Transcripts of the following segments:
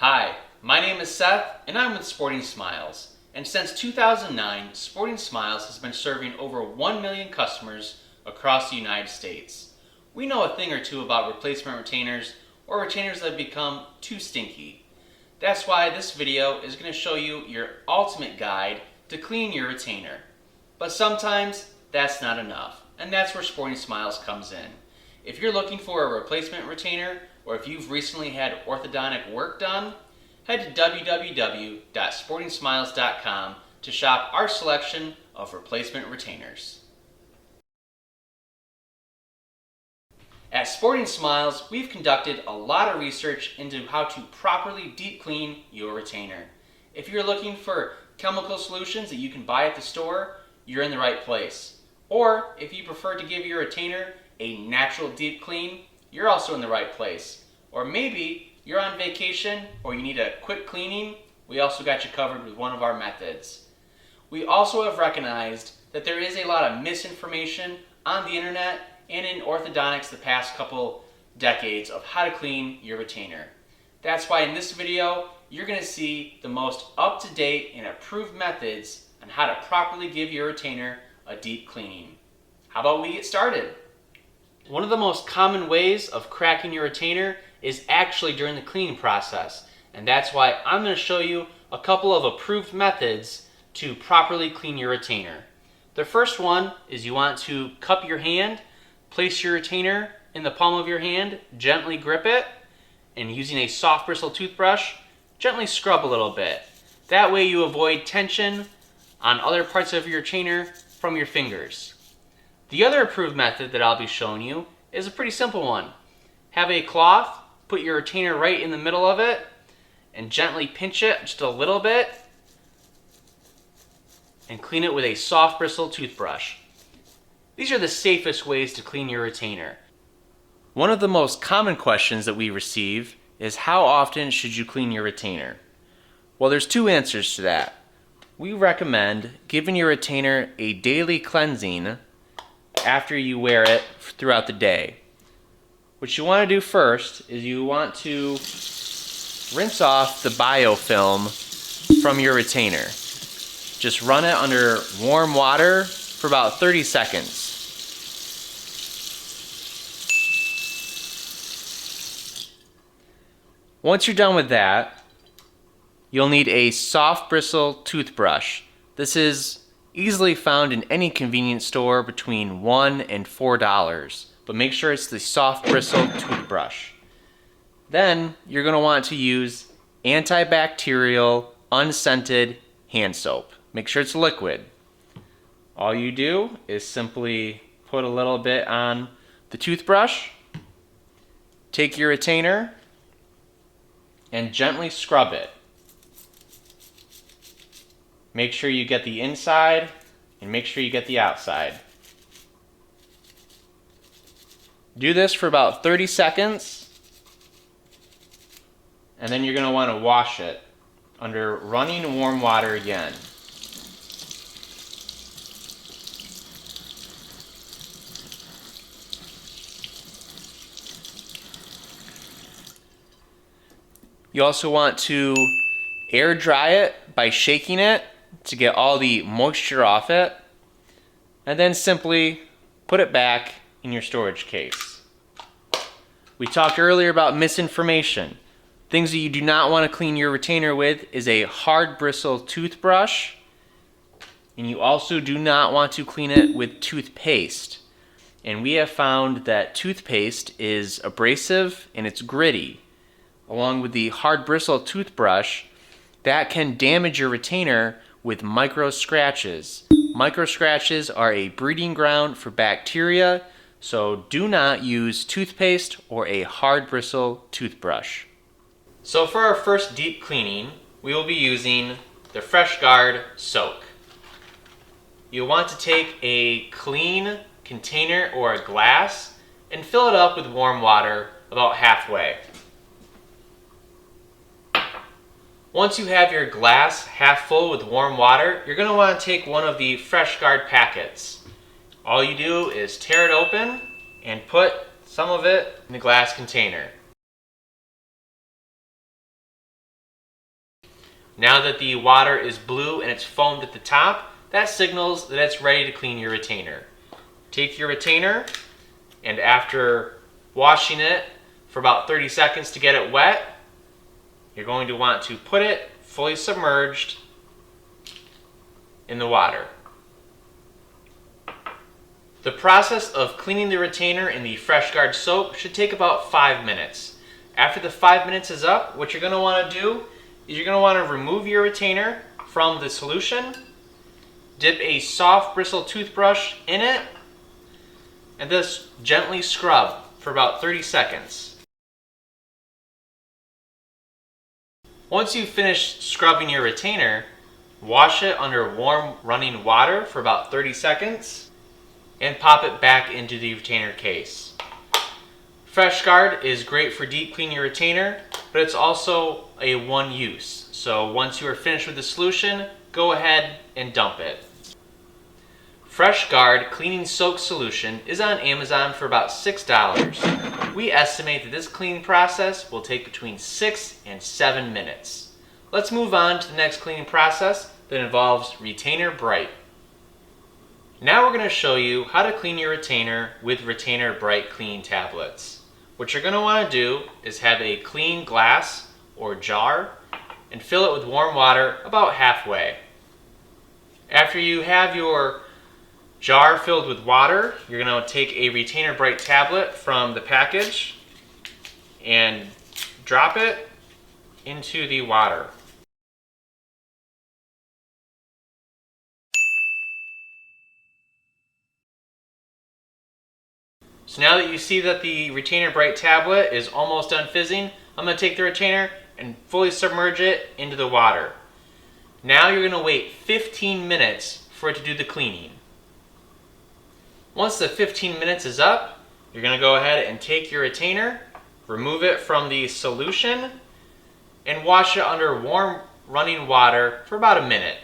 Hi, my name is Seth and I'm with Sporting Smiles. And since 2009, Sporting Smiles has been serving over 1 million customers across the United States. We know a thing or two about replacement retainers or retainers that have become too stinky. That's why this video is going to show you your ultimate guide to clean your retainer. But sometimes that's not enough, and that's where Sporting Smiles comes in. If you're looking for a replacement retainer, or if you've recently had orthodontic work done, head to www.sportingsmiles.com to shop our selection of replacement retainers. At Sporting Smiles, we've conducted a lot of research into how to properly deep clean your retainer. If you're looking for chemical solutions that you can buy at the store, you're in the right place. Or if you prefer to give your retainer a natural deep clean, you're also in the right place. Or maybe you're on vacation or you need a quick cleaning, we also got you covered with one of our methods. We also have recognized that there is a lot of misinformation on the internet and in orthodontics the past couple decades of how to clean your retainer. That's why in this video, you're going to see the most up-to-date and approved methods on how to properly give your retainer a deep cleaning. How about we get started? One of the most common ways of cracking your retainer is actually during the cleaning process, and that's why I'm going to show you a couple of approved methods to properly clean your retainer. The first one is you want to cup your hand, place your retainer in the palm of your hand, gently grip it, and using a soft bristle toothbrush, gently scrub a little bit. That way you avoid tension on other parts of your retainer from your fingers. The other approved method that I'll be showing you is a pretty simple one. Have a cloth, put your retainer right in the middle of it, and gently pinch it just a little bit, and clean it with a soft bristle toothbrush. These are the safest ways to clean your retainer. One of the most common questions that we receive is how often should you clean your retainer? Well, there's two answers to that. We recommend giving your retainer a daily cleansing after you wear it throughout the day. What you want to do first is you want to rinse off the biofilm from your retainer. Just run it under warm water for about 30 seconds. Once you're done with that, you'll need a soft bristle toothbrush. This is easily found in any convenience store between $1 and $4, but make sure it's the soft bristle toothbrush. Then you're going to want to use antibacterial unscented hand soap. Make sure it's liquid. All you do is simply put a little bit on the toothbrush, take your retainer, and gently scrub it. Make sure you get the inside and make sure you get the outside. Do this for about 30 seconds, and then you're going to want to wash it under running warm water again. You also want to air dry it by shaking it to get all the moisture off it, and then simply put it back in your storage case. We talked earlier about misinformation. Things that you do not want to clean your retainer with is a hard bristle toothbrush, and you also do not want to clean it with toothpaste. And we have found that toothpaste is abrasive and it's gritty. Along with the hard bristle toothbrush, that can damage your retainer with micro scratches. Micro scratches are a breeding ground for bacteria, so do not use toothpaste or a hard bristle toothbrush. So for our first deep cleaning, we will be using the Fresh Guard Soak. You'll want to take a clean container or a glass and fill it up with warm water about halfway. Once you have your glass half full with warm water, you're going to want to take one of the Fresh Guard packets. All you do is tear it open and put some of it in the glass container. Now that the water is blue and it's foamed at the top, that signals that it's ready to clean your retainer. Take your retainer, and after washing it for about 30 seconds to get it wet, you're going to want to put it fully submerged in the water. The process of cleaning the retainer in the FreshGuard soap should take about 5 minutes. After the 5 minutes is up, what you're going to want to do is you're going to want to remove your retainer from the solution, dip a soft bristle toothbrush in it, and just gently scrub for about 30 seconds. Once you've finished scrubbing your retainer, wash it under warm running water for about 30 seconds and pop it back into the retainer case. FreshGuard is great for deep cleaning your retainer, but it's also a one use. So once you are finished with the solution, go ahead and dump it. FreshGuard Cleaning Soak Solution is on Amazon for about $6. We estimate that this cleaning process will take between 6 and 7 minutes. Let's move on to the next cleaning process that involves retainer Brite. Now we're going to show you how to clean your retainer with retainer Brite cleaning tablets. What you're going to want to do is have a clean glass or jar and fill it with warm water about halfway. After you have your jar filled with water, you're going to take a retainer Brite tablet from the package and drop it into the water. So now that you see that the retainer Brite tablet is almost done fizzing, I'm going to take the retainer and fully submerge it into the water. Now you're going to wait 15 minutes for it to do the cleaning. Once the 15 minutes is up, you're going to go ahead and take your retainer, remove it from the solution, and wash it under warm running water for about a minute.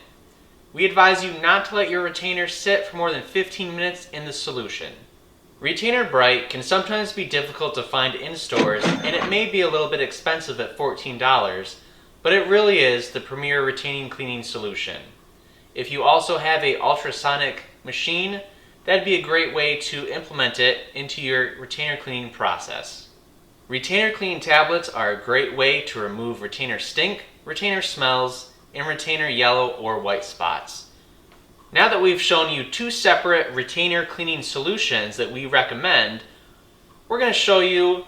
We advise you not to let your retainer sit for more than 15 minutes in the solution. Retainer Brite can sometimes be difficult to find in stores, and it may be a little bit expensive at $14, but it really is the premier retaining cleaning solution. If you also have an ultrasonic machine, that'd be a great way to implement it into your retainer cleaning process. Retainer cleaning tablets are a great way to remove retainer stink, retainer smells, and retainer yellow or white spots. Now that we've shown you two separate retainer cleaning solutions that we recommend, we're going to show you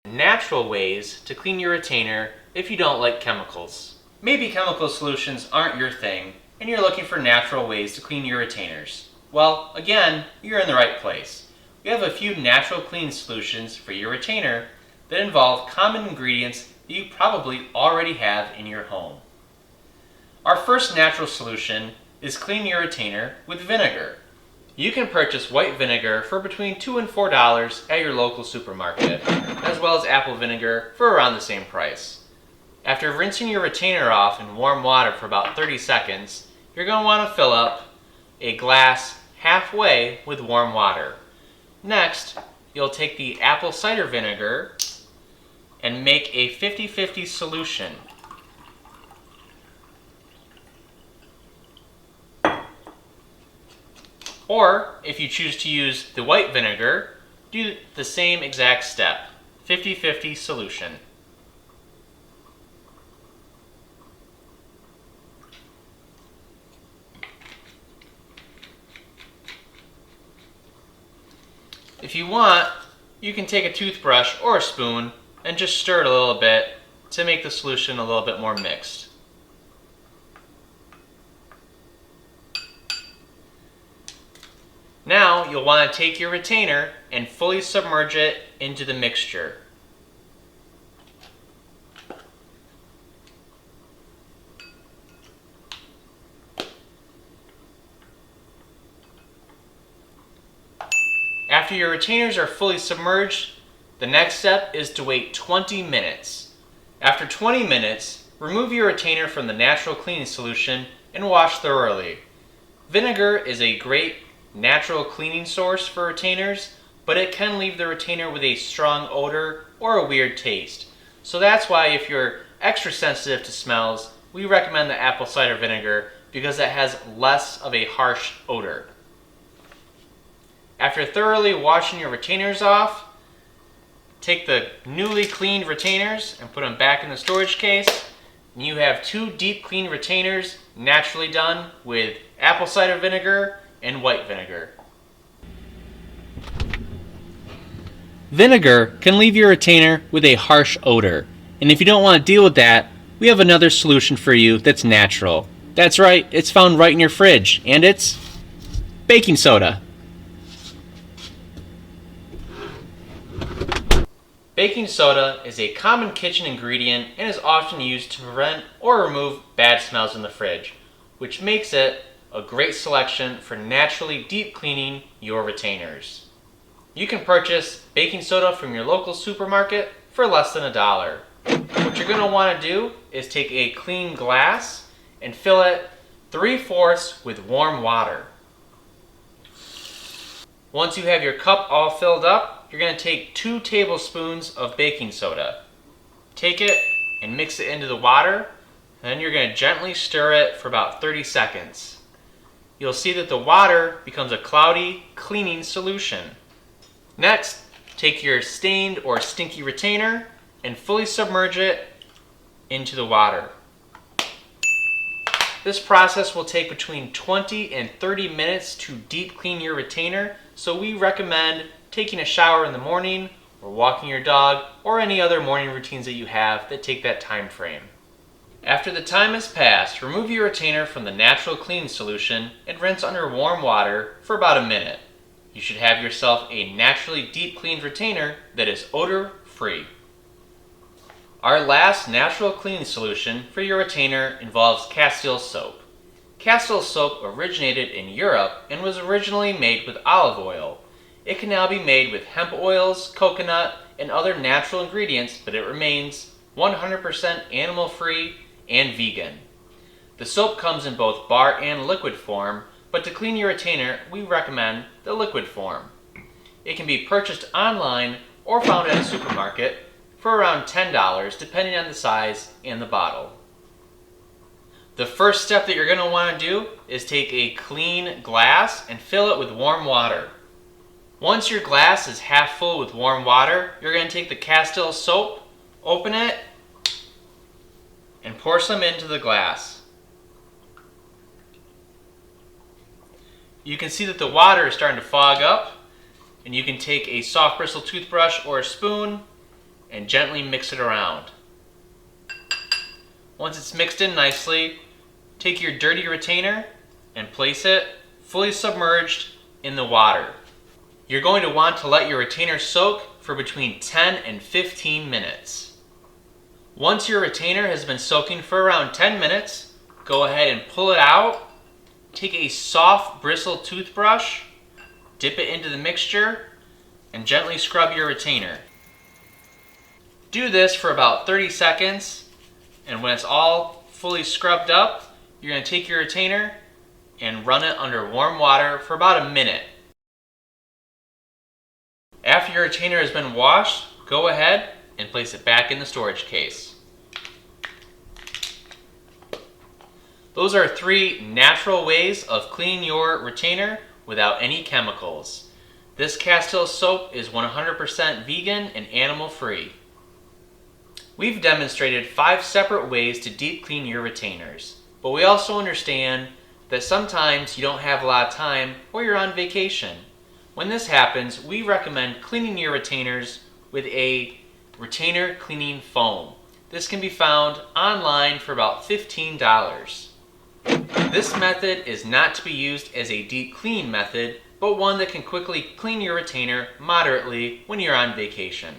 natural ways to clean your retainer if you don't like chemicals. Maybe chemical solutions aren't your thing and you're looking for natural ways to clean your retainers. Well, again, you're in the right place. We have a few natural cleaning solutions for your retainer that involve common ingredients that you probably already have in your home. Our first natural solution is clean your retainer with vinegar. You can purchase white vinegar for between $2 and $4 at your local supermarket, as well as apple vinegar for around the same price. After rinsing your retainer off in warm water for about 30 seconds, you're going to want to fill up a glass halfway with warm water. Next, you'll take the apple cider vinegar and make a 50-50 solution. Or, if you choose to use the white vinegar, do the same exact step, 50-50 solution. If you want, you can take a toothbrush or a spoon and just stir it a little bit to make the solution a little bit more mixed. Now you'll want to take your retainer and fully submerge it into the mixture. After your retainers are fully submerged, the next step is to wait 20 minutes. After 20 minutes, remove your retainer from the natural cleaning solution and wash thoroughly. Vinegar is a great natural cleaning source for retainers, but it can leave the retainer with a strong odor or a weird taste. So that's why if you're extra sensitive to smells, we recommend the apple cider vinegar because it has less of a harsh odor. After thoroughly washing your retainers off, take the newly cleaned retainers and put them back in the storage case. And you have 2 deep clean retainers naturally done with apple cider vinegar and white vinegar. Vinegar can leave your retainer with a harsh odor, and if you don't want to deal with that, we have another solution for you that's natural. That's right, it's found right in your fridge, and it's baking soda. Baking soda is a common kitchen ingredient and is often used to prevent or remove bad smells in the fridge, which makes it a great selection for naturally deep cleaning your retainers. You can purchase baking soda from your local supermarket for less than $1. What you're going to want to do is take a clean glass and fill it 3/4 with warm water. Once you have your cup all filled up, you're going to take 2 tablespoons of baking soda. Take it and mix it into the water, and then you're going to gently stir it for about 30 seconds. You'll see that the water becomes a cloudy, cleaning solution. Next, take your stained or stinky retainer and fully submerge it into the water. This process will take between 20 and 30 minutes to deep clean your retainer, so we recommend taking a shower in the morning or walking your dog or any other morning routines that you have that take that time frame. After the time has passed, remove your retainer from the natural cleaning solution and rinse under warm water for about a minute. You should have yourself a naturally deep cleaned retainer that is odor free. Our last natural cleaning solution for your retainer involves Castile soap. Castile soap originated in Europe and was originally made with olive oil. It can now be made with hemp oils, coconut, and other natural ingredients, but it remains 100% animal free and vegan. The soap comes in both bar and liquid form, but to clean your retainer, we recommend the liquid form. It can be purchased online or found at a supermarket for around $10, depending on the size and the bottle. The first step that you're going to want to do is take a clean glass and fill it with warm water. Once your glass is half full with warm water, you're going to take the Castile soap, open it, and pour some into the glass. You can see that the water is starting to fog up, and you can take a soft bristle toothbrush or a spoon and gently mix it around. Once it's mixed in nicely, take your dirty retainer and place it fully submerged in the water. You're going to want to let your retainer soak for between 10 and 15 minutes. Once your retainer has been soaking for around 10 minutes, go ahead and pull it out. Take a soft bristle toothbrush, dip it into the mixture, and gently scrub your retainer. Do this for about 30 seconds, and when it's all fully scrubbed up, you're going to take your retainer and run it under warm water for about a minute. After your retainer has been washed, go ahead and place it back in the storage case. Those are 3 natural ways of cleaning your retainer without any chemicals. This Castile soap is 100% vegan and animal free. We've demonstrated 5 separate ways to deep clean your retainers, but we also understand that sometimes you don't have a lot of time or you're on vacation. When this happens, we recommend cleaning your retainers with a retainer cleaning foam. This can be found online for about $15. This method is not to be used as a deep clean method, but one that can quickly clean your retainer moderately when you're on vacation.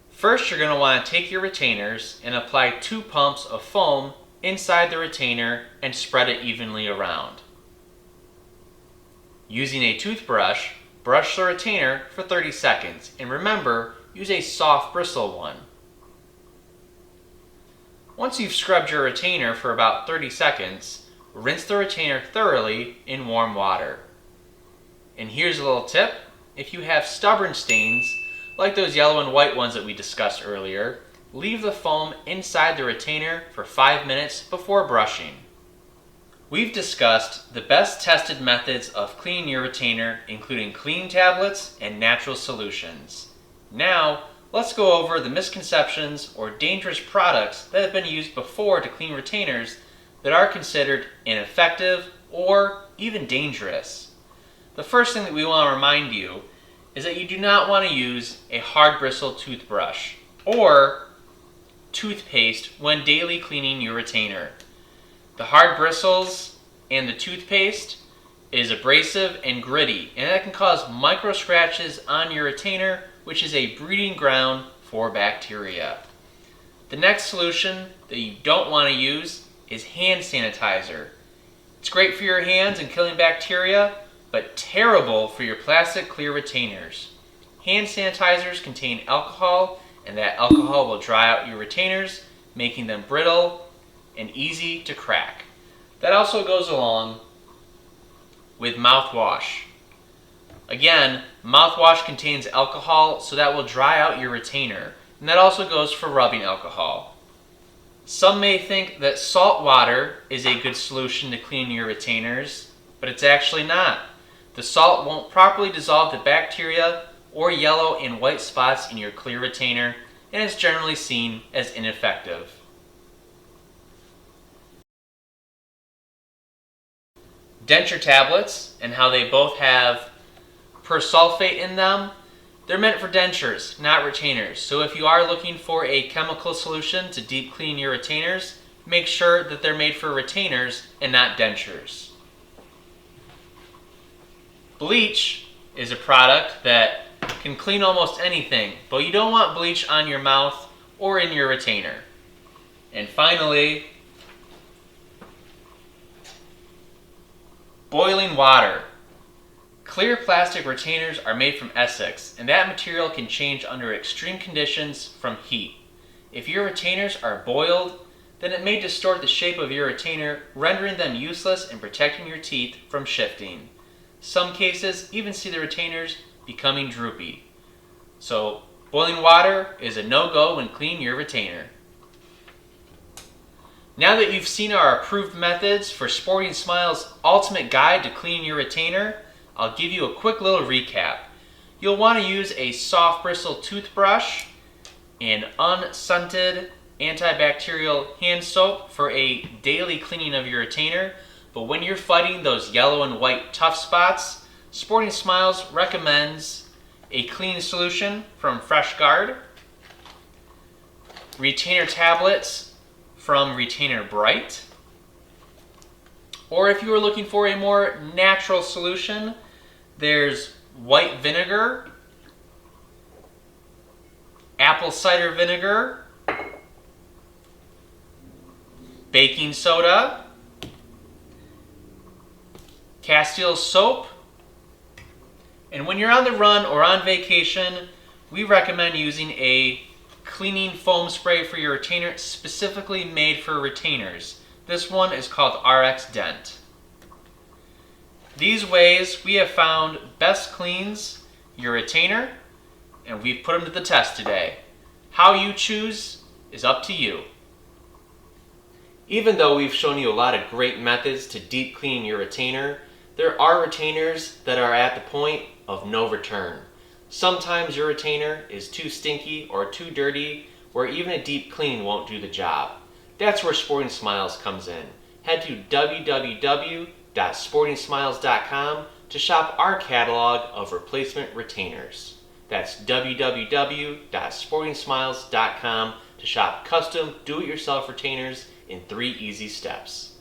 First, you're going to want to take your retainers and apply 2 pumps of foam inside the retainer and spread it evenly around. Using a toothbrush, brush the retainer for 30 seconds, and remember, use a soft bristle one. Once you've scrubbed your retainer for about 30 seconds, rinse the retainer thoroughly in warm water. And here's a little tip. If you have stubborn stains, like those yellow and white ones that we discussed earlier, leave the foam inside the retainer for 5 minutes before brushing. We've discussed the best tested methods of cleaning your retainer, including cleaning tablets and natural solutions. Now, let's go over the misconceptions or dangerous products that have been used before to clean retainers that are considered ineffective or even dangerous. The first thing that we want to remind you is that you do not want to use a hard bristle toothbrush or toothpaste when daily cleaning your retainer. The hard bristles and the toothpaste is abrasive and gritty, and that can cause micro scratches on your retainer, which is a breeding ground for bacteria. The next solution that you don't want to use is hand sanitizer. It's great for your hands and killing bacteria, but terrible for your plastic clear retainers. Hand sanitizers contain alcohol, and that alcohol will dry out your retainers, making them brittle and easy to crack. That also goes along with mouthwash. Again, mouthwash contains alcohol, so that will dry out your retainer, and that also goes for rubbing alcohol. Some may think that salt water is a good solution to clean your retainers, but it's actually not. The salt won't properly dissolve the bacteria or yellow and white spots in your clear retainer, and is generally seen as ineffective. Denture tablets and how they both have persulfate in them, they're meant for dentures, not retainers. So if you are looking for a chemical solution to deep clean your retainers, make sure that they're made for retainers and not dentures. Bleach is a product that can clean almost anything, but you don't want bleach on your mouth or in your retainer. And finally, boiling water. Clear plastic retainers are made from Essex, and that material can change under extreme conditions from heat. If your retainers are boiled, then it may distort the shape of your retainer, rendering them useless and protecting your teeth from shifting. Some cases even see the retainers becoming droopy. So, boiling water is a no-go when cleaning your retainer. Now that you've seen our approved methods for Sporting Smiles' ultimate guide to cleaning your retainer, I'll give you a quick little recap. You'll want to use a soft bristle toothbrush and unscented antibacterial hand soap for a daily cleaning of your retainer. But when you're fighting those yellow and white tough spots, Sporting Smiles recommends a clean solution from Fresh Guard, retainer tablets from Retainer Brite, or if you are looking for a more natural solution, there's white vinegar, apple cider vinegar, baking soda, Castile soap, and when you're on the run or on vacation, we recommend using a cleaning foam spray for your retainer specifically made for retainers. This one is called RX Dent. These ways we have found best cleans your retainer, and we've put them to the test today. How you choose is up to you. Even though we've shown you a lot of great methods to deep clean your retainer, there are retainers that are at the point of no return. Sometimes your retainer is too stinky or too dirty where even a deep clean won't do the job. That's where Sporting Smiles comes in. Head to www.sportingsmiles.com to shop our catalog of replacement retainers. That's www.sportingsmiles.com to shop custom do-it-yourself retainers in 3 easy steps.